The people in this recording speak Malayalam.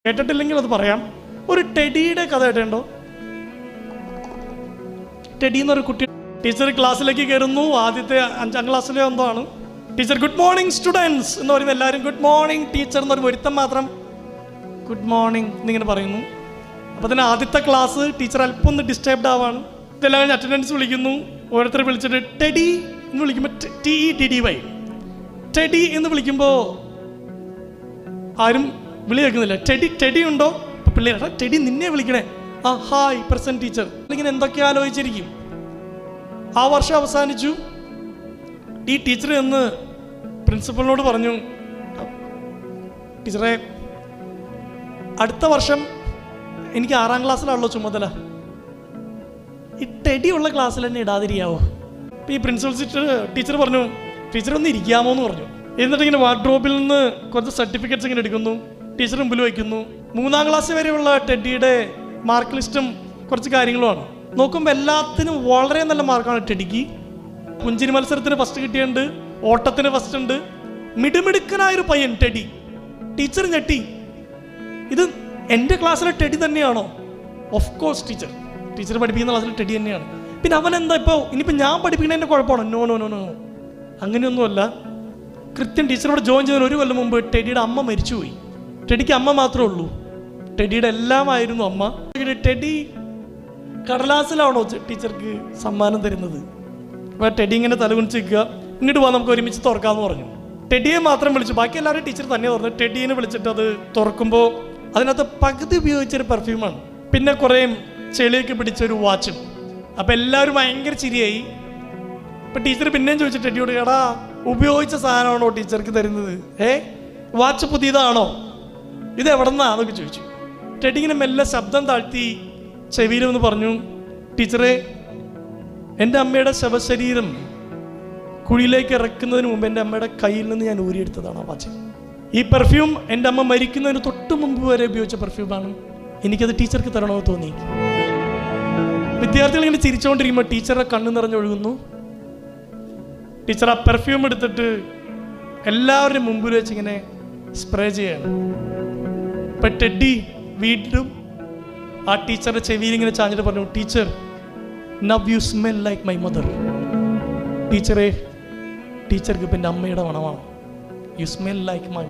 കേട്ടിട്ടില്ലെങ്കിൽ അത് പറയാം. ഒരു ടെഡിയുടെ കഥ കേട്ടോ. ടെഡി എന്നൊരു കുട്ടി ടീച്ചർ ക്ലാസ്സിലേക്ക് കയറുന്നു. ആദ്യത്തെ 5ാം ക്ലാസ്സിലെ എന്തോ ആണ്. ടീച്ചർ ഗുഡ് മോർണിംഗ് സ്റ്റുഡൻസ് എന്ന് പറയുമ്പോൾ എല്ലാവരും ഗുഡ് മോർണിംഗ് ടീച്ചർ എന്നൊരു ഒരുത്തം മാത്രം ഗുഡ് മോർണിംഗ് എന്നിങ്ങനെ പറയുന്നു. അപ്പോൾ തന്നെ ആദ്യത്തെ ക്ലാസ് ടീച്ചർ അല്പം ഒന്ന് ഡിസ്റ്റർബ്ഡ് ആവാണ്. ഇതെല്ലാം കഴിഞ്ഞ് അറ്റൻഡൻസ് വിളിക്കുന്നു. ഓരോരുത്തർ വിളിച്ചിട്ട് ടെഡി എന്ന് വിളിക്കുമ്പോൾ TEDDY ടെഡി എന്ന് വിളിക്കുമ്പോൾ ആരും വിളി കേൾക്കുന്നില്ല. ടെഡി ഉണ്ടോ? അപ്പോൾ പിള്ളേർ ടെഡി നിന്നെ വിളിക്കണേ. ആ ഹായ് പ്രസന്റ് ടീച്ചർ. ഇങ്ങനെ എന്തൊക്കെ ആലോചിച്ചിരിക്കും. ആ വർഷം അവസാനിച്ചു. ഈ ടീച്ചർ എന്ന് പ്രിൻസിപ്പളിനോട് പറഞ്ഞു, ടീച്ചറെ അടുത്ത വർഷം എനിക്ക് 6ാം ക്ലാസ്സിലാണല്ലോ ചുമതല, ഈ ടെഡി ഉള്ള ക്ലാസ്സിൽ തന്നെ ഇടാതിരിക്കാവോ? അപ്പോൾ ഈ പ്രിൻസിപ്പൽ ടീച്ചർ പറഞ്ഞു, ടീച്ചർ ഒന്ന് ഇരിക്കാമോ എന്ന് പറഞ്ഞു. എന്നിട്ട് ഇങ്ങനെ വാർഡ്രോബിൽ നിന്ന് കുറച്ച് സർട്ടിഫിക്കറ്റ്സ് ഇങ്ങനെ എടുക്കുന്നു, ടീച്ചർ മുമ്പിൽ വയ്ക്കുന്നു. 3ാം ക്ലാസ് വരെയുള്ള ടെഡിയുടെ മാർക്ക് ലിസ്റ്റും കുറച്ച് കാര്യങ്ങളുമാണ്. നോക്കുമ്പോൾ എല്ലാത്തിനും വളരെ നല്ല മാർക്കാണ് ടെഡിക്ക്. പുഞ്ചിരി മത്സരത്തിന് ഫസ്റ്റ് കിട്ടിയിട്ടുണ്ട്, ഓട്ടത്തിന് ഫസ്റ്റ് ഉണ്ട്. മിടുമിടുക്കനായൊരു പയ്യൻ ടെഡി. ടീച്ചർ ഞെട്ടി, ഇത് എൻ്റെ ക്ലാസ്സിലെ ടെഡി തന്നെയാണോ? ഓഫ് കോഴ്സ് ടീച്ചർ പഠിപ്പിക്കുന്ന ക്ലാസ്സിലെ ടെഡി തന്നെയാണ്. പിന്നെ അവൻ എന്താ ഇനിയിപ്പോൾ ഞാൻ പഠിപ്പിക്കുന്നതിൻ്റെ കുഴപ്പമാണോ? നോ അങ്ങനെയൊന്നുമല്ല. കൃത്യം ടീച്ചറോട് ജോയിൻ ചെയ്തതിന് 1 കൊല്ലം മുമ്പ് ടെഡിയുടെ അമ്മ മരിച്ചുപോയി. ടെഡിക്ക് അമ്മ മാത്രമേ ഉള്ളൂ, ടെഡിയുടെ എല്ലാമായിരുന്നു അമ്മ. ടെഡി കടലാസിലാണോ ടീച്ചർക്ക് സമ്മാനം തരുന്നത്? അപ്പോൾ ടെഡി ഇങ്ങനെ തലകുനിച്ച് നിൽക്കുക. ഇങ്ങോട്ട് പോകാൻ നമുക്ക് ഒരുമിച്ച് തുറക്കാമെന്ന് പറഞ്ഞു. ടെഡിയെ മാത്രം വിളിച്ചു, ബാക്കി എല്ലാവരും ടീച്ചർ തന്നെ തുറന്നു. ടെഡീനെ വിളിച്ചിട്ട് അത് തുറക്കുമ്പോൾ അതിനകത്ത് പകുതി ഉപയോഗിച്ചൊരു പെർഫ്യൂമാണ്, പിന്നെ കുറേ ചെളിയൊക്കെ പിടിച്ചൊരു വാച്ചും. അപ്പോൾ എല്ലാവരും ഭയങ്കര ചിരിയായി. ഇപ്പം ടീച്ചർ പിന്നെയും ചോദിച്ചു ടെഡിയോട്, എടാ ഉപയോഗിച്ച സാധനമാണോ ടീച്ചർക്ക് തരുന്നത്? വാച്ച് പുതിയതാണോ? ഇത് എവിടെ നിന്നാ എന്നൊക്കെ ചോദിച്ചു. ടെഡി ഇങ്ങനെ മെല്ലെ ശബ്ദം താഴ്ത്തി ചെവിയിലെന്ന് പറഞ്ഞു, ടീച്ചറെ എൻ്റെ അമ്മയുടെ ശവശരീരം കുഴിയിലേക്ക് ഇറക്കുന്നതിന് മുമ്പ് എൻ്റെ അമ്മയുടെ കയ്യിൽ നിന്ന് ഞാൻ ഊരിയെടുത്തതാണ് ആ വാച്ച്. ഈ പെർഫ്യൂം എൻ്റെ അമ്മ മരിക്കുന്നതിന് തൊട്ട് മുമ്പ് വരെ ഉപയോഗിച്ച പെർഫ്യൂമാണ്. എനിക്കത് ടീച്ചർക്ക് തരണമെന്ന് തോന്നി. വിദ്യാർത്ഥികൾ ഇങ്ങനെ ചിരിച്ചുകൊണ്ടിരിക്കുമ്പോൾ ടീച്ചറുടെ കണ്ണ് നിറഞ്ഞൊഴുകുന്നു. ടീച്ചർ ആ പെർഫ്യൂം എടുത്തിട്ട് എല്ലാവരുടെയും മുമ്പിൽ വെച്ച് ഇങ്ങനെ സ്പ്രേ ചെയ്യാണ്. ഇപ്പം ടെഡി വീണ്ടും ആ ടീച്ചറുടെ ചെവിയിൽ ഇങ്ങനെ ചാഞ്ഞിട്ട് പറഞ്ഞു, teacher now you smell like my mother. ടീച്ചർക്ക് ഇപ്പം എൻ്റെ അമ്മയുടെ മണമാണ്. U smell like my